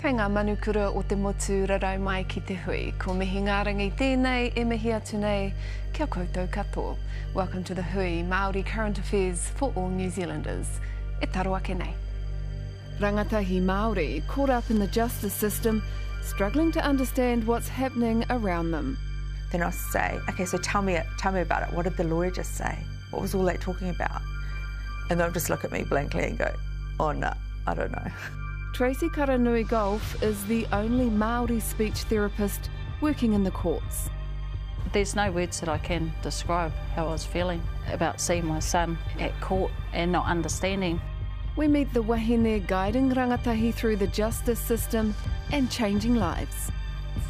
Kei ngā manukura o te motu rarau mai ki te hui. Ko mihi ngā rangi tēnei, e mihi atu nei, kia koutou katoa. Welcome to the Hui, Māori current affairs for all New Zealanders. E taro ake nei. Rangatahi Māori caught up in the justice system, struggling to understand what's happening around them. Then I'll say, okay, so tell me about it. What did the lawyer just say? What was all that talking about? And they'll just look at me blankly and go, oh no, I don't know. Tracy Karanui Golf is the only Māori speech therapist working in the courts. There's no words that I can describe how I was feeling about seeing my son at court and not understanding. We meet the wahine guiding rangatahi through the justice system and changing lives.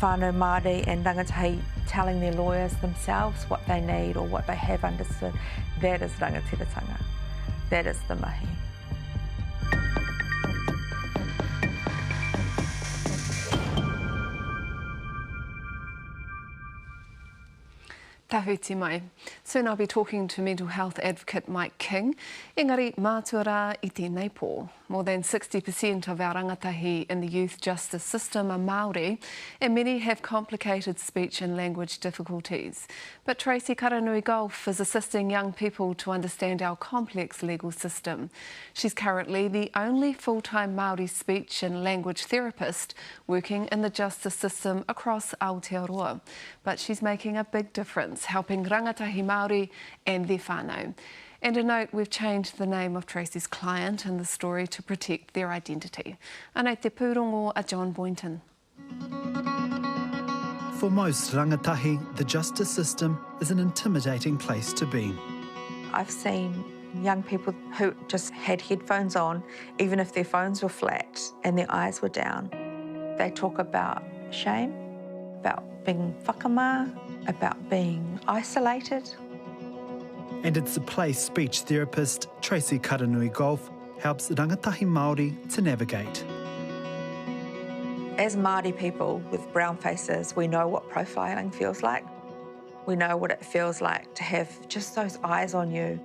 Whānau Māori and rangatahi telling their lawyers themselves what they need or what they have understood. That is rangatiratanga. That is the mahi. Tahuti mai. Soon I'll be talking to mental health advocate Mike King. Engari, mātua rā I tēnei pō. More than 60% of our rangatahi in the youth justice system are Māori, and many have complicated speech and language difficulties. But Tracy Karanui Golf is assisting young people to understand our complex legal system. She's currently the only full-time Māori speech and language therapist working in the justice system across Aotearoa. But she's making a big difference, helping rangatahi Māori and their whānau. And a note, we've changed the name of Tracy's client in the story to protect their identity. Anei te pūrongo a John Boynton. For most rangatahi, the justice system is an intimidating place to be. I've seen young people who just had headphones on, even if their phones were flat and their eyes were down. They talk about shame, about being whakamā, about being isolated. And it's a place speech therapist Tracy Karanui Golf helps rangatahi Māori to navigate. As Māori people with brown faces, we know what profiling feels like. We know what it feels like to have just those eyes on you.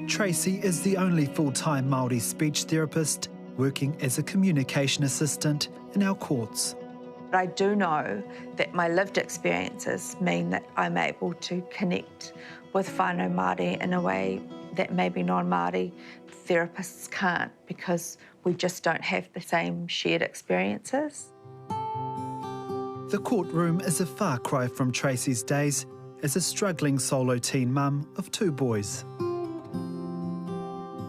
Tracy is the only full-time Māori speech therapist working as a communication assistant in our courts. But I do know that my lived experiences mean that I'm able to connect with whānau Māori in a way that maybe non-Māori therapists can't, because we just don't have the same shared experiences. The courtroom is a far cry from Tracy's days as a struggling solo teen mum of 2 boys.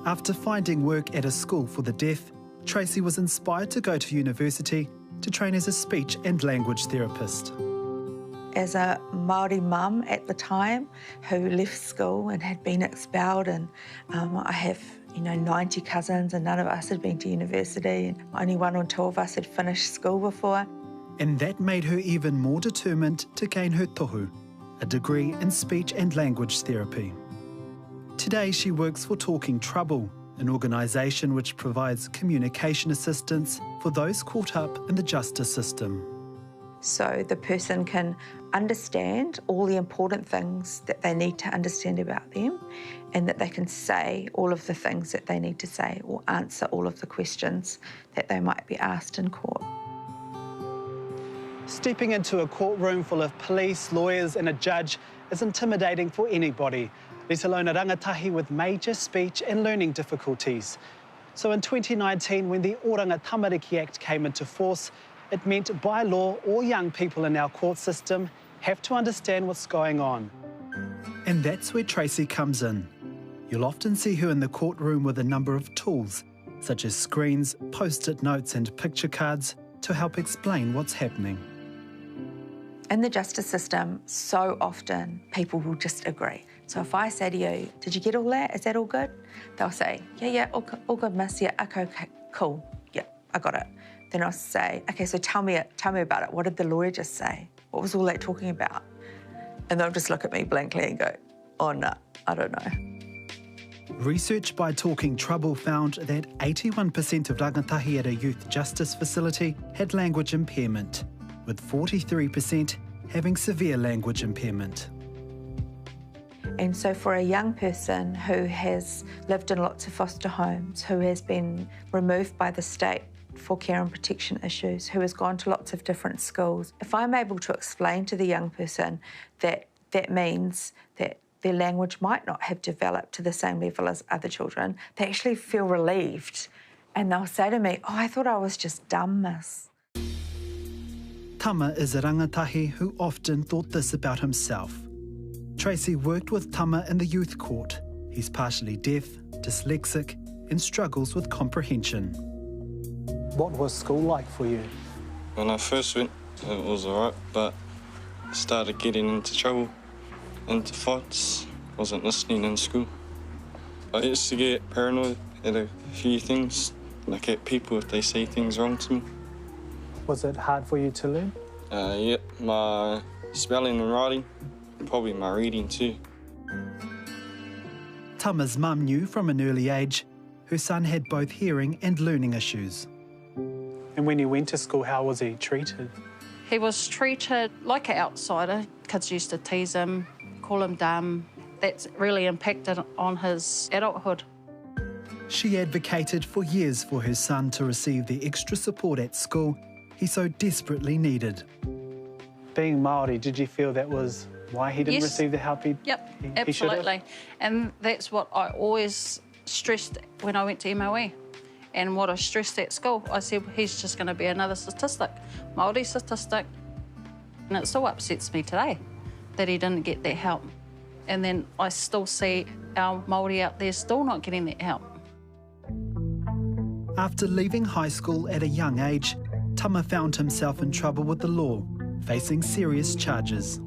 After finding work at a school for the deaf, Tracy was inspired to go to university to train as a speech and language therapist. As a Māori mum at the time who left school and had been expelled, and I have 90 cousins and none of us had been to university, and only 1 or 2 of us had finished school before. And that made her even more determined to gain her tohu, a degree in speech and language therapy. Today she works for Talking Trouble, an organisation which provides communication assistance for those caught up in the justice system. So the person can understand all the important things that they need to understand about them, and that they can say all of the things that they need to say or answer all of the questions that they might be asked in court. Stepping into a courtroom full of police, lawyers and a judge is intimidating for anybody, let alone a rangatahi with major speech and learning difficulties. So in 2019, when the Oranga Tamariki Act came into force, it meant by law all young people in our court system have to understand what's going on. And that's where Tracy comes in. You'll often see her in the courtroom with a number of tools, such as screens, post-it notes and picture cards to help explain what's happening. In the justice system, so often people will just agree. So if I say to you, did you get all that? Is that all good? They'll say, yeah, all good, miss. Yeah, okay, cool. Yeah, I got it. Then I'll say, okay, so tell me about it. What did the lawyer just say? What was all that talking about? And they'll just look at me blankly and go, oh no, I don't know. Research by Talking Trouble found that 81% of rangatahi at a youth justice facility had language impairment, with 43% having severe language impairment. And so for a young person who has lived in lots of foster homes, who has been removed by the state for care and protection issues who has gone to lots of different schools. If I'm able to explain to the young person that that means that their language might not have developed to the same level as other children, they actually feel relieved. And they'll say to me, "Oh, I thought I was just dumb, miss." Tama is a rangatahi who often thought this about himself. Tracy worked with Tama in the youth court. He's partially deaf, dyslexic, and struggles with comprehension. What was school like for you? When I first went, it was alright, but I started getting into trouble, into fights, wasn't listening in school. I used to get paranoid at a few things, like at people if they say things wrong to me. Was it hard for you to learn? Yep, my spelling and writing, probably my reading too. Tama's mum knew from an early age her son had both hearing and learning issues. And when he went to school, how was he treated? He was treated like an outsider. Kids used to tease him, call him dumb. That's really impacted on his adulthood. She advocated for years for her son to receive the extra support at school he so desperately needed. Being Māori, did you feel that was why he didn't receive the help he should have? Absolutely. And that's what I always stressed when I went to MOE. And what I stressed at school, I said, he's just going to be another statistic, Māori statistic. And it still upsets me today that he didn't get that help. And then I still see our Māori out there still not getting that help. After leaving high school at a young age, Tama found himself in trouble with the law, facing serious charges.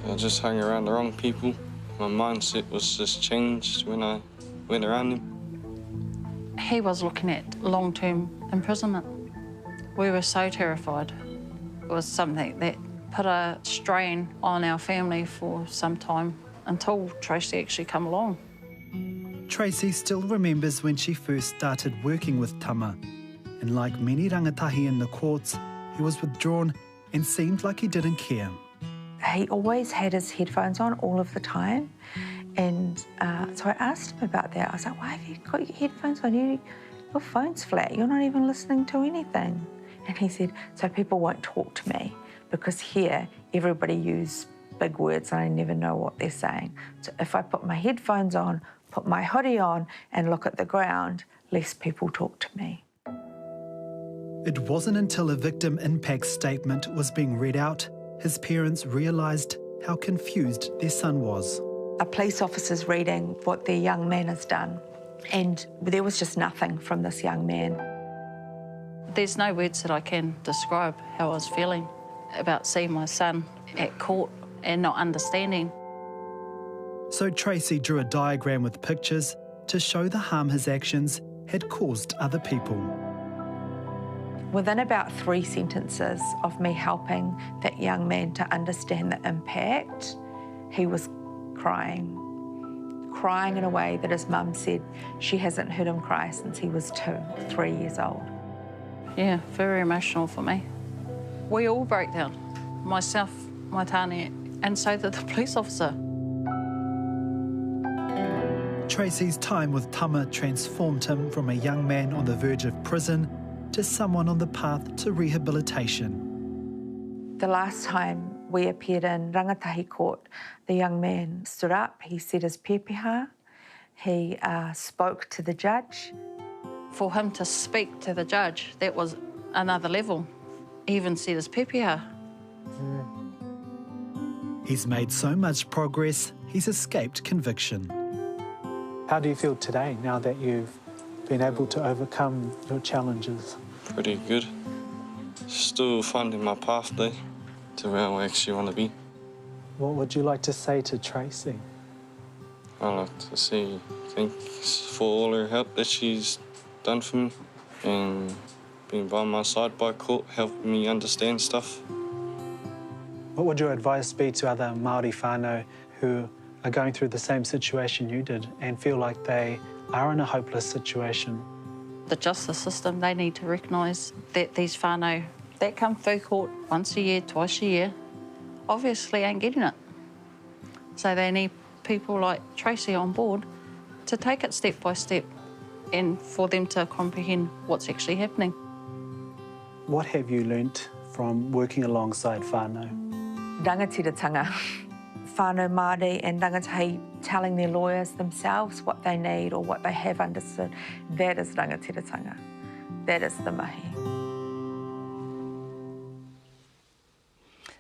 I just hung around the wrong people. My mindset was just changed when I went around them. He was looking at long-term imprisonment. We were so terrified. It was something that put a strain on our family for some time until Tracy actually come along. Tracy still remembers when she first started working with Tama. And like many rangatahi in the courts, he was withdrawn and seemed like he didn't care. He always had his headphones on all of the time. And so I asked him about that. I was like, why have you got your headphones on? Your phone's flat. You're not even listening to anything. And he said, so people won't talk to me because here everybody uses big words and I never know what they're saying. So if I put my headphones on, put my hoodie on and look at the ground, less people talk to me. It wasn't until a victim impact statement was being read out, his parents realised how confused their son was. A police officer's reading what their young man has done, and there was just nothing from this young man. There's no words that I can describe how I was feeling about seeing my son at court and not understanding. So Tracy drew a diagram with pictures to show the harm his actions had caused other people. Within about 3 sentences of me helping that young man to understand the impact, he was crying in a way that his mum said she hasn't heard him cry since he was 3 years old. Yeah, very emotional for me. We all broke down, myself, my tāne, and so did the police officer. Tracy's time with Tama transformed him from a young man on the verge of prison to someone on the path to rehabilitation. The last time we appeared in rangatahi court, the young man stood up, he said his pepeha, he spoke to the judge. For him to speak to the judge, that was another level. He even said his pepeha. He's made so much progress, he's escaped conviction. How do you feel today, now that you've been able to overcome your challenges? Pretty good. Still finding my path there to where I actually want to be. What would you like to say to Tracy? I'd like to say thanks for all her help that she's done for me and being by my side by court, helping me understand stuff. What would your advice be to other Māori whānau who are going through the same situation you did and feel like they are in a hopeless situation? The justice system, they need to recognise that these whānau that come through court once a year, twice a year, obviously ain't getting it. So they need people like Tracy on board to take it step by step and for them to comprehend what's actually happening. What have you learnt from working alongside whānau? Rangatiratanga. Whānau Māori and rangatahi telling their lawyers themselves what they need or what they have understood. That is rangatiratanga. That is the mahi.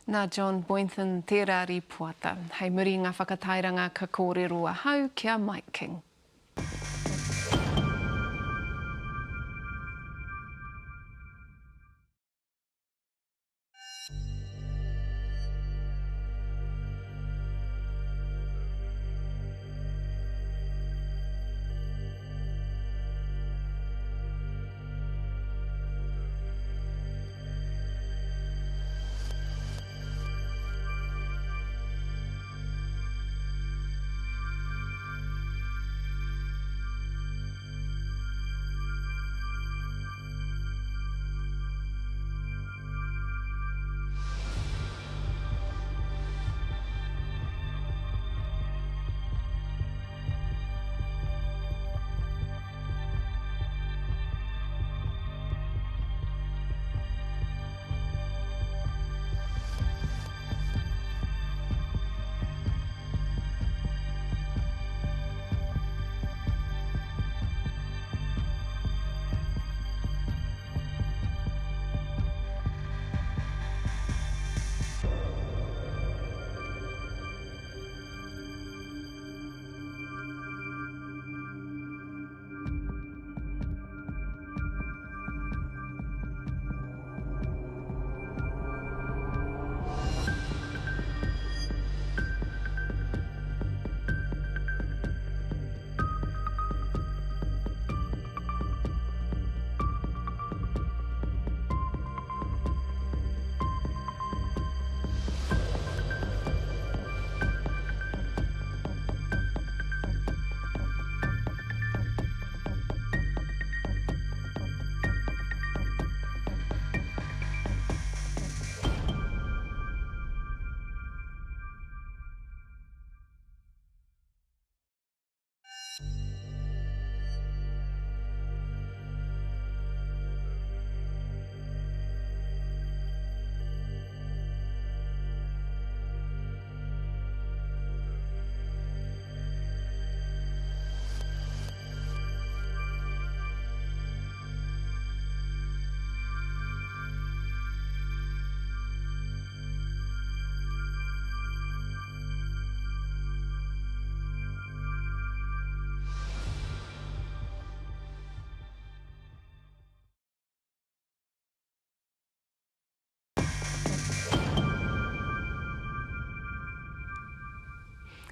Nā John Boynton tērā ripuata. Hei muri ngā whakatairanga ka kōrero ahau kia Mike King.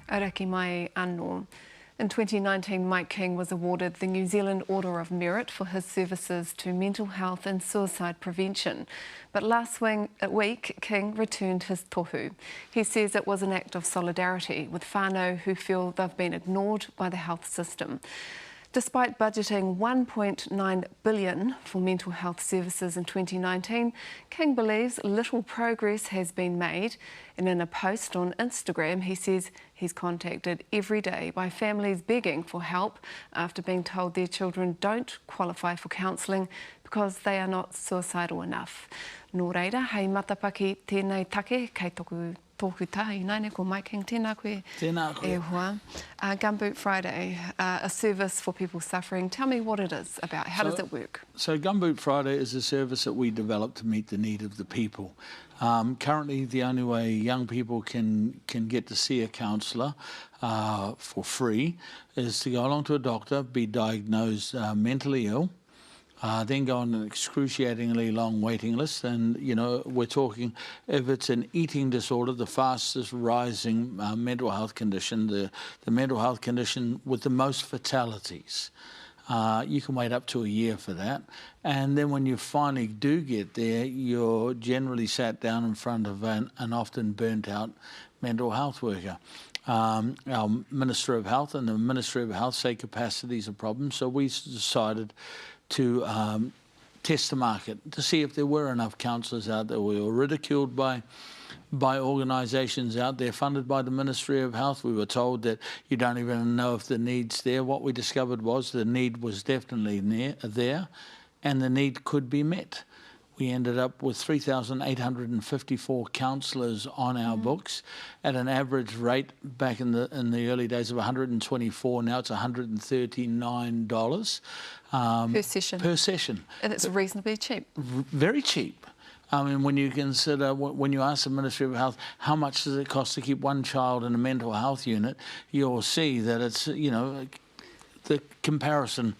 Araki mai anō. In 2019, Mike King was awarded the New Zealand Order of Merit for his services to mental health and suicide prevention. But last week, King returned his tohu. He says it was an act of solidarity with whānau who feel they've been ignored by the health system. Despite budgeting $1.9 billion for mental health services in 2019, King believes little progress has been made. And in a post on Instagram, he says he's contacted every day by families begging for help after being told their children don't qualify for counselling because they are not suicidal enough. Nō reira, hei matapaki tēnei take kei toku tahi naine ko Mike King, tēnā koe. Tēnā koe. E hoa. Gunboot Friday, a service for people suffering. Tell me what it is about. How does it work? So Gunboot Friday is a service that we developed to meet the need of the people. Currently, the only way young people can get to see a counsellor for free is to go along to a doctor, be diagnosed mentally ill, then go on an excruciatingly long waiting list. And, you know, we're talking, if it's an eating disorder, the fastest rising mental health condition, the mental health condition with the most fatalities. You can wait up to a year for that. And then when you finally do get there, you're generally sat down in front of an often burnt out mental health worker. Our Minister of Health and the Ministry of Health say capacity is a problem, so we decided to test the market to see if there were enough counsellors out there. We were ridiculed by organisations out there funded by the Ministry of Health. We were told that you don't even know if the need's there. What we discovered was the need was definitely there, and the need could be met. We ended up with 3,854 counsellors on our books at an average rate back in the early days of $124. Now it's $139 per session. Per session. And it's reasonably cheap. Very cheap. I mean, when you consider, when you ask the Ministry of Health, how much does it cost to keep one child in a mental health unit, you'll see that it's, you know, the comparison.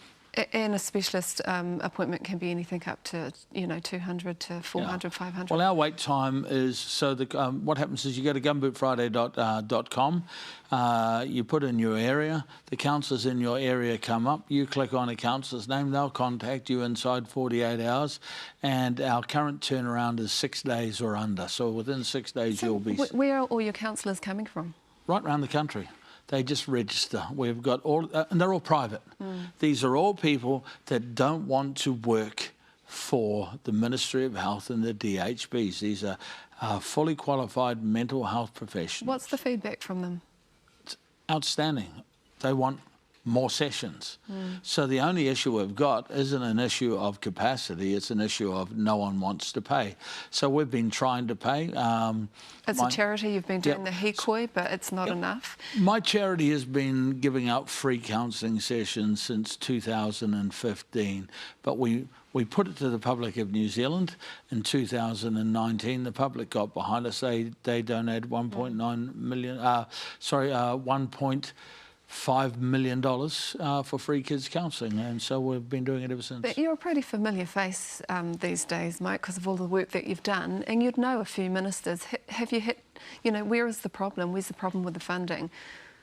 And a specialist appointment can be anything up to, you know, 200 to 400, 500. Well, our wait time is, so what happens is you go to gunbootfriday.com, you put in your area, the counsellors in your area come up, you click on a counsellor's name, they'll contact you inside 48 hours, and our current turnaround is 6 days or under. So within 6 days you'll be... Where are all your counsellors coming from? Right around the country. They just register. We've got all, and they're all private. These are all people that don't want to work for the Ministry of Health and the DHBs. These are fully qualified mental health professionals. What's the feedback from them? It's outstanding. They want more sessions. So the only issue we've got isn't an issue of capacity, it's an issue of no one wants to pay. So we've been trying to pay. It's a charity, you've been doing the hikoi, but it's not enough. My charity has been giving out free counselling sessions since 2015, but we put it to the public of New Zealand in 2019. The public got behind us. They donated $1.9 million, $1.5 million for free kids counselling, and so we've been doing it ever since. But you're a pretty familiar face these days, Mike, because of all the work that you've done, and you'd know a few ministers. Have you hit, you know, where is the problem? Where's the problem with the funding?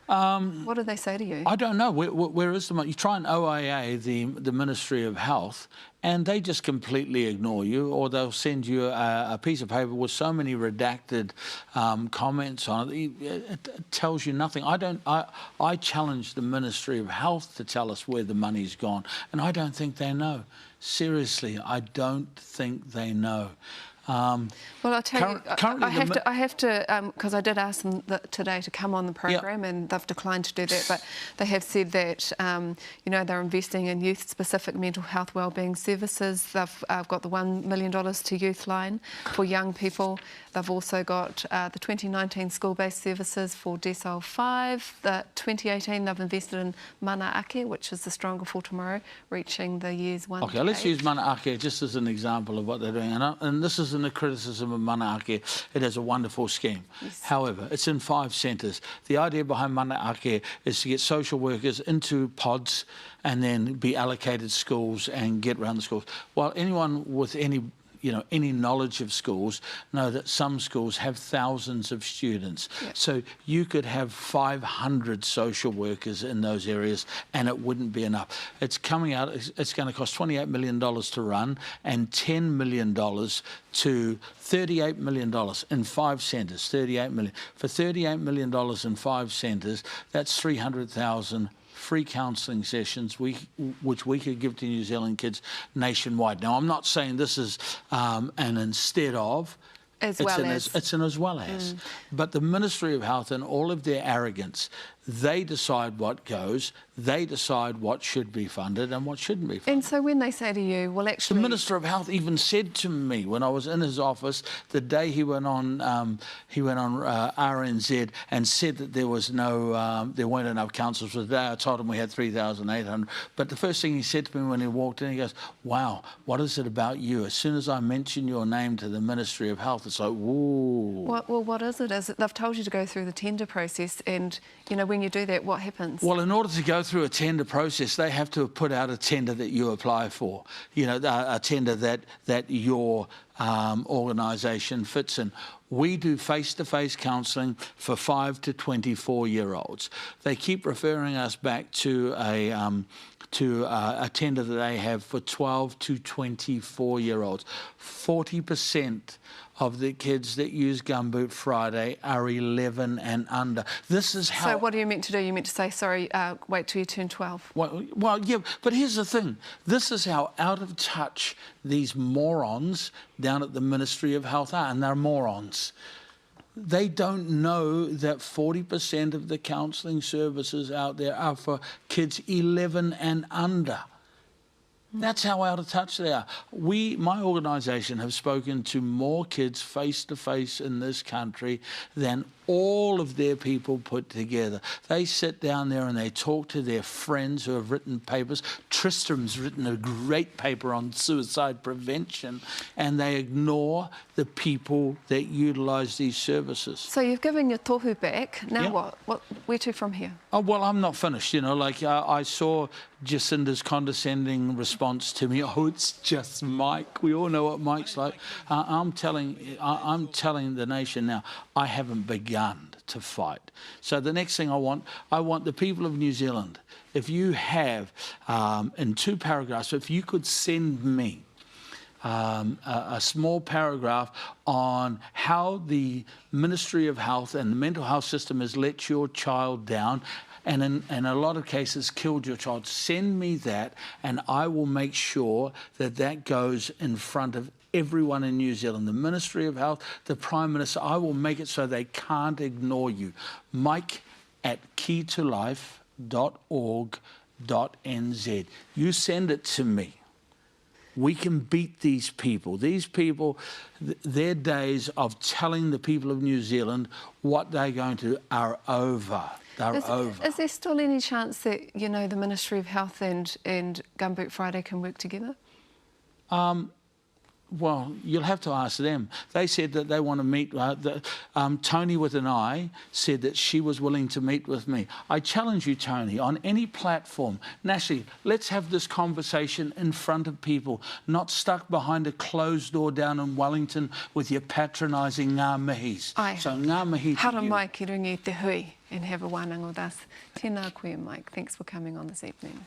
What do they say to you? I don't know. Where is the money? You try and OIA the Ministry of Health, and they just completely ignore you, or they'll send you a piece of paper with so many redacted comments on it. It tells you nothing. I challenge the Ministry of Health to tell us where the money's gone, and I don't think they know. Seriously, I don't think they know. Well, I'll tell you, I have to, because I did ask them today to come on the program, and they've declined to do that, but they have said that, you know, they're investing in youth-specific mental health wellbeing services. They've got the $1 million to Youth Line for young people. They've also got the 2019 school-based services for Decile 5. The 2018, they've invested in Mana Ake, which is the Stronger for Tomorrow, reaching the years 1 Okay, to let's 8. use Mana Ake just as an example of what they're doing. And this isn't a criticism of Mana Ake. It is a wonderful scheme. Yes. However, it's in 5 centres. The idea behind Mana Ake is to get social workers into pods and then be allocated schools and get around the schools. While anyone with any knowledge of schools know that some schools have thousands of students. Yep. So you could have 500 social workers in those areas and it wouldn't be enough. It's coming out, it's going to cost $28 million to run and $10 million to $38 million in 5 centres, $38 million. For $38 million in 5 centres, that's 300,000 free counselling sessions which we could give to New Zealand kids nationwide. Now, I'm not saying this is an instead of, it's an as well as. But the Ministry of Health, and all of their arrogance, they decide what goes, they decide what should be funded and what shouldn't be funded. And so when they say to you, well, actually... The Minister of Health even said to me when I was in his office the day he went on RNZ and said that there was there weren't enough counsellors for the day. I told him we had 3,800. But the first thing he said to me when he walked in, he goes, wow, what is it about you? As soon as I mention your name to the Ministry of Health, it's like, whoa. Well, what is it? They've told you to go through the tender process, and, you know, when you do that, what happens? Well, in order to go through a tender process, they have to put out a tender that you apply for, you know, a tender that your organisation fits in. We do face-to-face counselling for 5 to 24-year-olds. They keep referring us back to attender that they have for 12 to 24-year-olds. 40% of the kids that use Gunboot Friday are 11 and under. This is how... So what are you meant to do? You meant to say, sorry, wait till you turn 12? Well, yeah, but here's the thing. This is how out of touch these morons down at the Ministry of Health are, and they're morons. They don't know that 40% of the counselling services out there are for kids 11 and under. That's how out of touch they are. My organisation, have spoken to more kids face-to-face in this country than all of their people put together. They sit down there and they talk to their friends who have written papers. Tristram's written a great paper on suicide prevention, and they ignore the people that utilise these services. So you've given your tohu back. Now Yeah. what? Where to from here? Oh, well, I'm not finished, you know, like I saw Jacinda's condescending response to me. Oh, it's just Mike. We all know what Mike's like. I'm telling the nation now, I haven't begun to fight. So the next thing I want the people of New Zealand, if you have, in 2 paragraphs, if you could send me a small paragraph on how the Ministry of Health and the mental health system has let your child down, and in a lot of cases killed your child. Send me that, and I will make sure that that goes in front of everyone in New Zealand, the Ministry of Health, the Prime Minister. I will make it so they can't ignore you. Mike@keytolife.org.nz. You send it to me. We can beat these people. These people, their days of telling the people of New Zealand what they're going to do are over. They're over. Is there still any chance that, you know, the Ministry of Health and Gunboot Friday can work together? Well, you'll have to ask them. They said that they want to meet. Tony with an I said that she was willing to meet with me. I challenge you, Tony, on any platform, nationally, let's have this conversation in front of people, not stuck behind a closed door down in Wellington with your patronising ngā mihis. So ngā mihi to Hara you. mai ki rungi te hui and have a wānanga with us. Tēnā koe, Mike. Thanks for coming on this evening.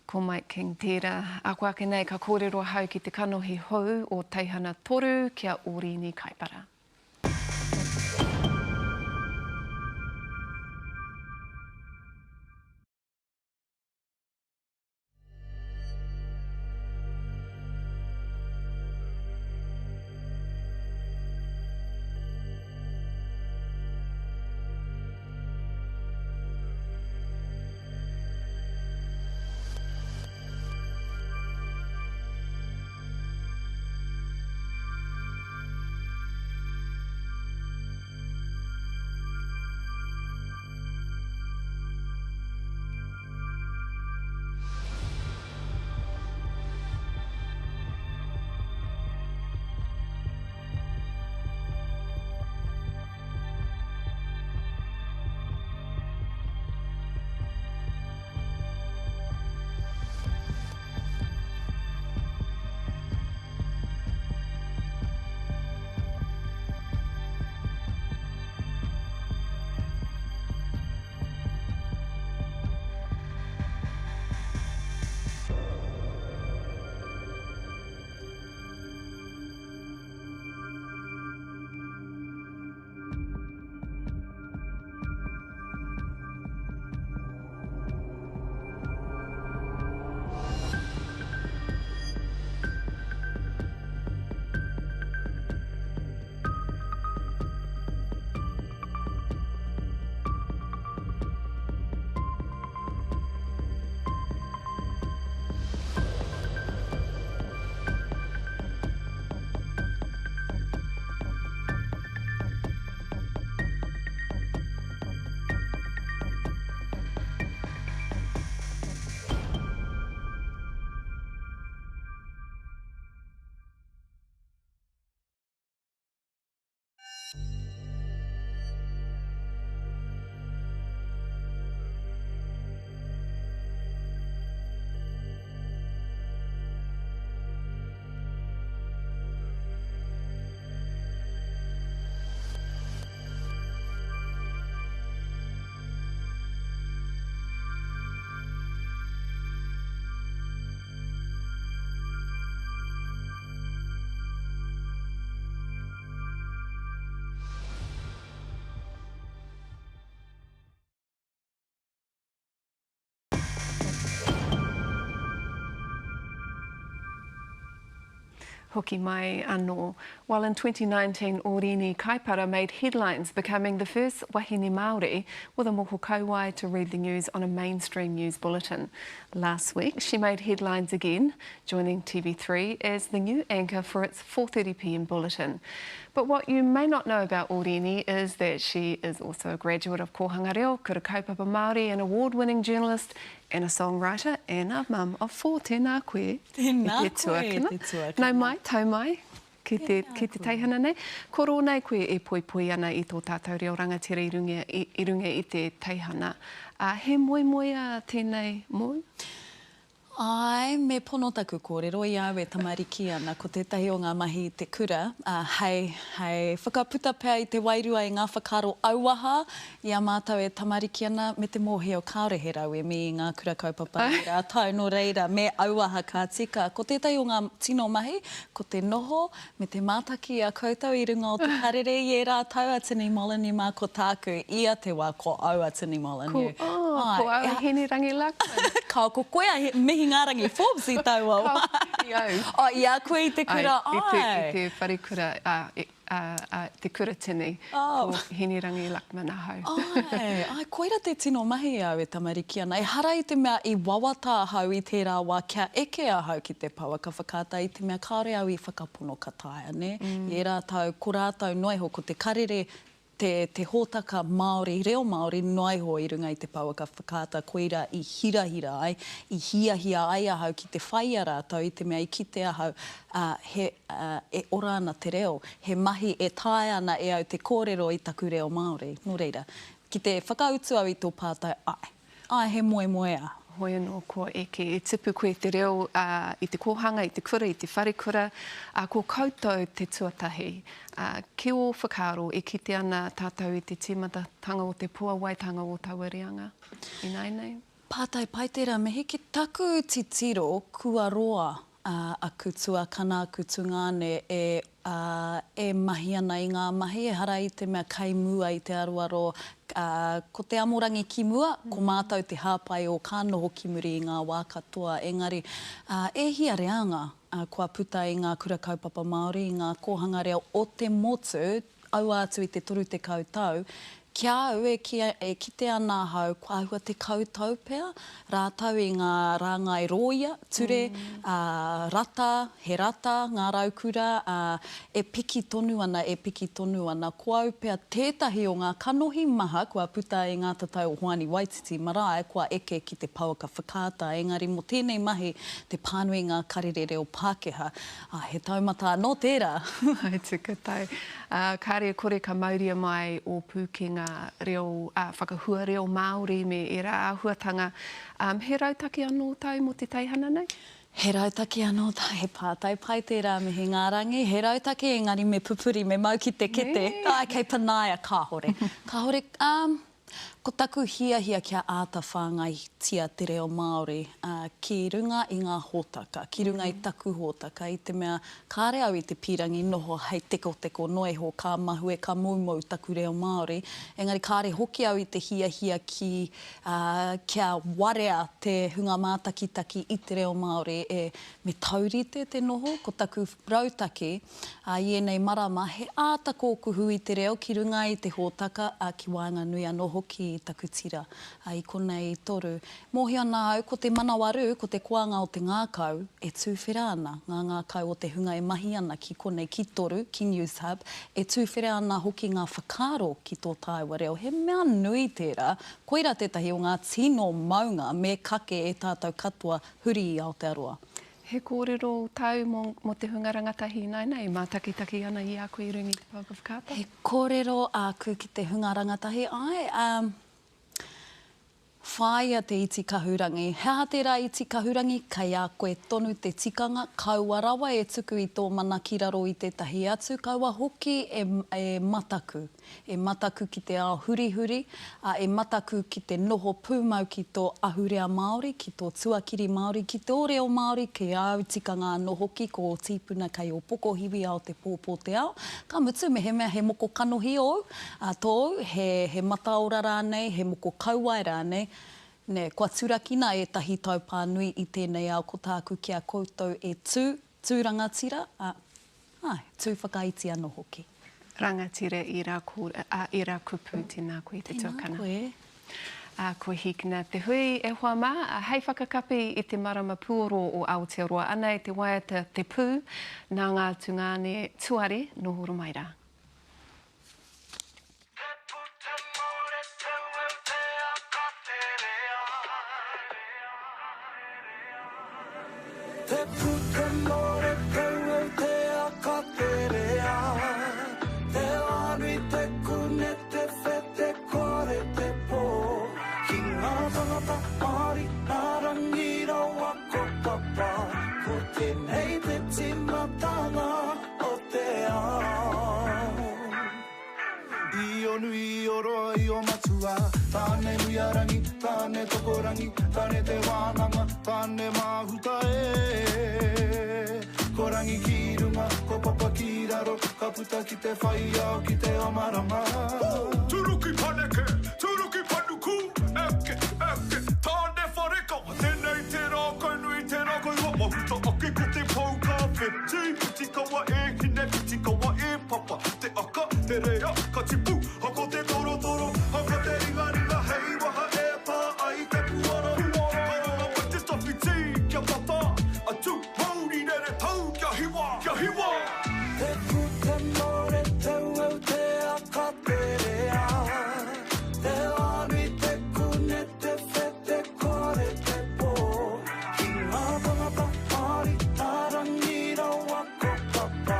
Ko Mike King tērā. A koe ake nei ka kōrero hau ki te kanohi hou o teihana toru kia Ōrini Kaipara. Hoki mai anō. While in 2019, Orini Kaipara made headlines, becoming the first wahine Māori with a moko kauai to read the news on a mainstream news bulletin. Last week, she made headlines again, joining TV3 as the new anchor for its 4:30 p.m. bulletin. But what you may not know about Orini is that she is also a graduate of Kohanga Reo, Kura Kaupapa Māori, an award-winning journalist and a songwriter, and a mum of 4. Tēnā koe. Tēnā E te tuakina. koe, te tuakina. Nau mai, tau mai, ki te teihana nei. Ko rō nei koe e poipoi ana i tō tātou reo rangatira i runga i te teihana. He moe tēnei moe? Ai, me pono taku kōrero i awe tamariki ana ko tētahi o ngā mahi te kura. Hei whakaputa pēr i te wairua i ngā whakaro auaha. Ia mātou e tamariki ana me te mōheo kārehe rau e me i ngā kura kaupapa i rā tau no reira me auaha kā tika. Ko tētahi o ngā tino mahi, ko te noho, me te mātaki a koutou i runga o te karere i e rā tau atini molani mā ko tāku ia te wā ko au atini molani. Ko au hene rangi laka. Ka ko koe a mihi ngārangi Forbes i tau au. Ia koe i te kura, I te whare kura, te kura tini, ko hene rangi lakmana hau. Ai, koira te tino mahi au e tamariki ana. E hara i te mea i wawata hau i tērā wā kia eke a hau ki te pauaka whakata i te mea kāre au i whakapono kataia, ne? I rā tau, ko rātau noiho ko te karere te hōtaka Māori, reo Māori, noiho i runga i te pauaka whakata koira i hirahira ai, i hiahia ai ahau ki te whaia rātau i te mea i kite ahau e ora ana te reo, he mahi e tae ana e au te kōrero i taku reo Māori. No reira, ki te whakautu au i tō pātai, ai he moe a. Hoi anō ko eke, e tipu koe te reo i te kohanga, i te kura, i te whare kura, ko koutou te tuatahi. Ki o whakaro e kite ana tātou i te tīmatatanga o te puawaitanga o Tauarianga. I nei? Pātai paitera me hiki taku titiro kua roa aku tuakana, aku tungane e mahi ana i ngā mahi, e hara i te mea kai mua i te aroaro. Ko te amorangi ki mua, ko mātou te hāpai o ka noho ki muri i ngā wā katoa. Engari, e hia reanga kua puta i ngā kura kaupapa Māori, i ngā kohanga reo o te motu, au atu i te toru te kautau, kia au e kite ana hau, kua aua te kautau pēr, rātau i ngā rāngai roia, ture, rata, he rata, ngā raukura, e piki tonu ana, kua au pēr tētahi o ngā kanohi maha, kua puta i ngā tatau o Hoani Waititi marae, kua eke ki te pauaka whakata, engari mo tēnei mahi te pānui ngā karere reo Pākehā, he taumata no tērā. Ai tika tau. Kāre kore ka mauria mai o pūkenga reo, whakahua reo Māori me e rā āhuatanga. He rautaki anō tau mo te teihana nei? He rautaki anō tau, he pātai pai tērā me he ngārangi. He rautaki engari me pupuri, me mau ki te kete. Kei panaia kāhore. Kāhore, ko taku hiahia kia āta whāngai tia te reo Māori ki runga i ngā hōtaka, ki runga i taku hōtaka, i te mea kāre au i te pirangi noho hei teko noiho ka mahue, ka maumau taku reo Māori. Engari kāre hoki au i te hiahia ki kia warea te hunga mātakitaki i te reo Māori me taurite te noho, ko taku rautaki i enei marama, he āta kōkuhu i te reo ki runga i te hōtaka ki Wainganui anō hoki taku tira i konei toru. Mohi ana au, ko te manawaru, ko te koanga o te ngākau, e tūwhera ana. Ngā ngākau o te hunga e mahi ana ki konei ki toru, ki Newshub, e tūwhera ana hoki ngā whakaro ki tō tāua reo. He mea nui tērā, koira tētahi o ngā tino maunga me kake e tātou katoa huri i Aotearoa. He kōrero tau mo te hunga rangatahi nei, mā takitaki ana i a koe i rungi te pauaka whakata? He kōrero aku ki te hunga rangatahi, whāia te iti kahurangi. Hea tērā iti kahurangi, kai a koe tonu te tikanga, kaua rawa e tuku i tō mana ki raro i tētahi atu, kaua hoki e mataku. E mataku ki te ao hurihuri, e mataku ki te noho pūmau ki tō ahurea Māori, ki tō tuakiri Māori, ki tō reo Māori, ki au tikanga anō hoki ko tīpuna kai o pokohiwi ao te pōpō te ao. Ka mutu me he mea he moko kanohi o, tō he mataora rānei, he moko kauai rānei, ne, kua turakina e tahi taupā nui i tēnei ao ko tāku kia koutou e tūrangatira, tū whakaiti anō hoki. Rangatira i rā kupu tēnā koe te tōkana. Tēnā koe. Ko hikina te hui e hoa mā, hei whakakapi i te marama puoro o Aotearoa ana i te waiata te pū, nā ngā tungane tuari no Horomaira. Te puta more tau te akaterea, te anui te kune te whete kore te pō. Ki ngā tangata Māori, nā rangira wako papa, ko tēnei te timatanga o te ao. I onu i oroa i o matua, tāne muiarangi, tāne tokorangi, tāne te wānanga, tāne mahuta e. Ko rangi ki runga, ko papa ki raro, ka puta ki te whai ao ki te amarama. Turuki paneke, turuki panuku, eke, tāne whareka, tēnei te rākau nui te rākau wa mahuta ake ko te pau ka whiti, whiti kawa e hine, whiti kawa e papa, te aka, te rea, ka tipu, hako te toro, haka te ringa, hei waha e pā ai te puara, karona pa te tawhiti, kia papa, atu, mauri nere tau, kia hiwa. Te puta more tau au te akaterea, te anui te kune te whete kore te pō. Ki ngā tangata Māori, nā rangira wako papa,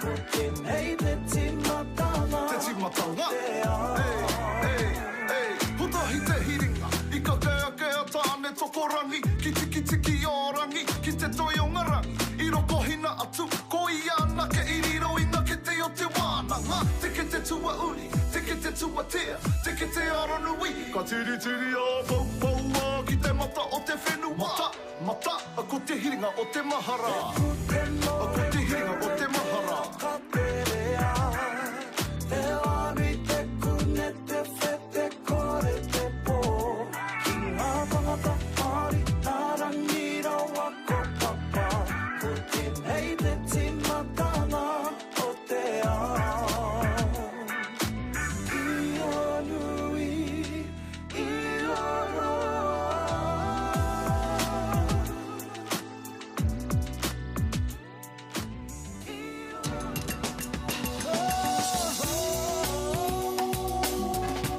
ko tēnei te timatanga te ao. Putahi te hiringa, i ka kea tāne tokorangi, ki tiki o rangi, ki te toi o ngarangi, i roko hina atu, ko i ana ke iriro ina ke te o te wānanga, teke te tua uri, teke te tua tea, teke te aronui, ka tiri a pau ki te mata o te whenua, mata, ko te hiringa o te mahara, ko te hiringa o te mahara. Te anui te kune te whete kore te pō, ki ngā tangata Māori, nā rangira wako papa, ko tēnei te timatanga o te ao. I anui, i aroa.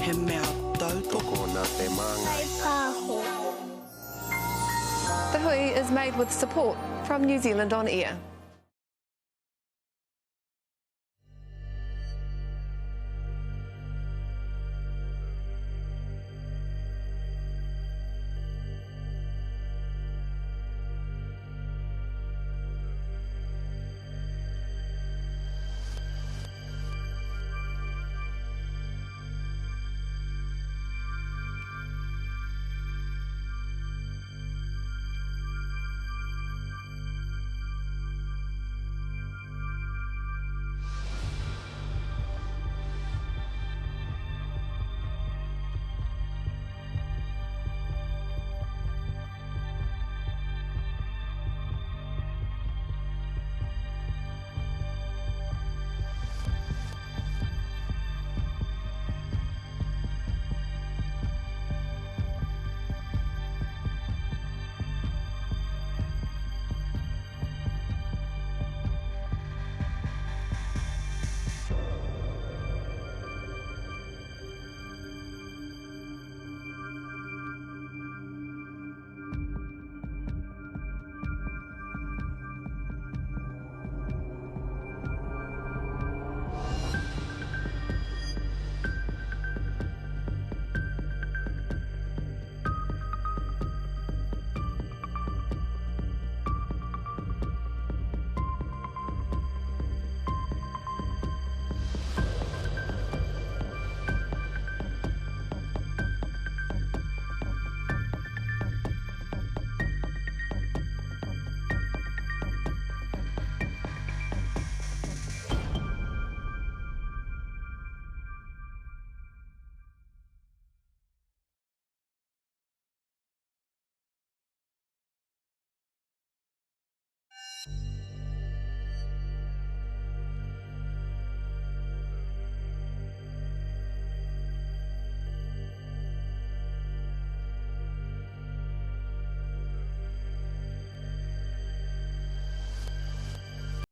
He mea tau toko nā te māngai. The hui is made with support from New Zealand On Air.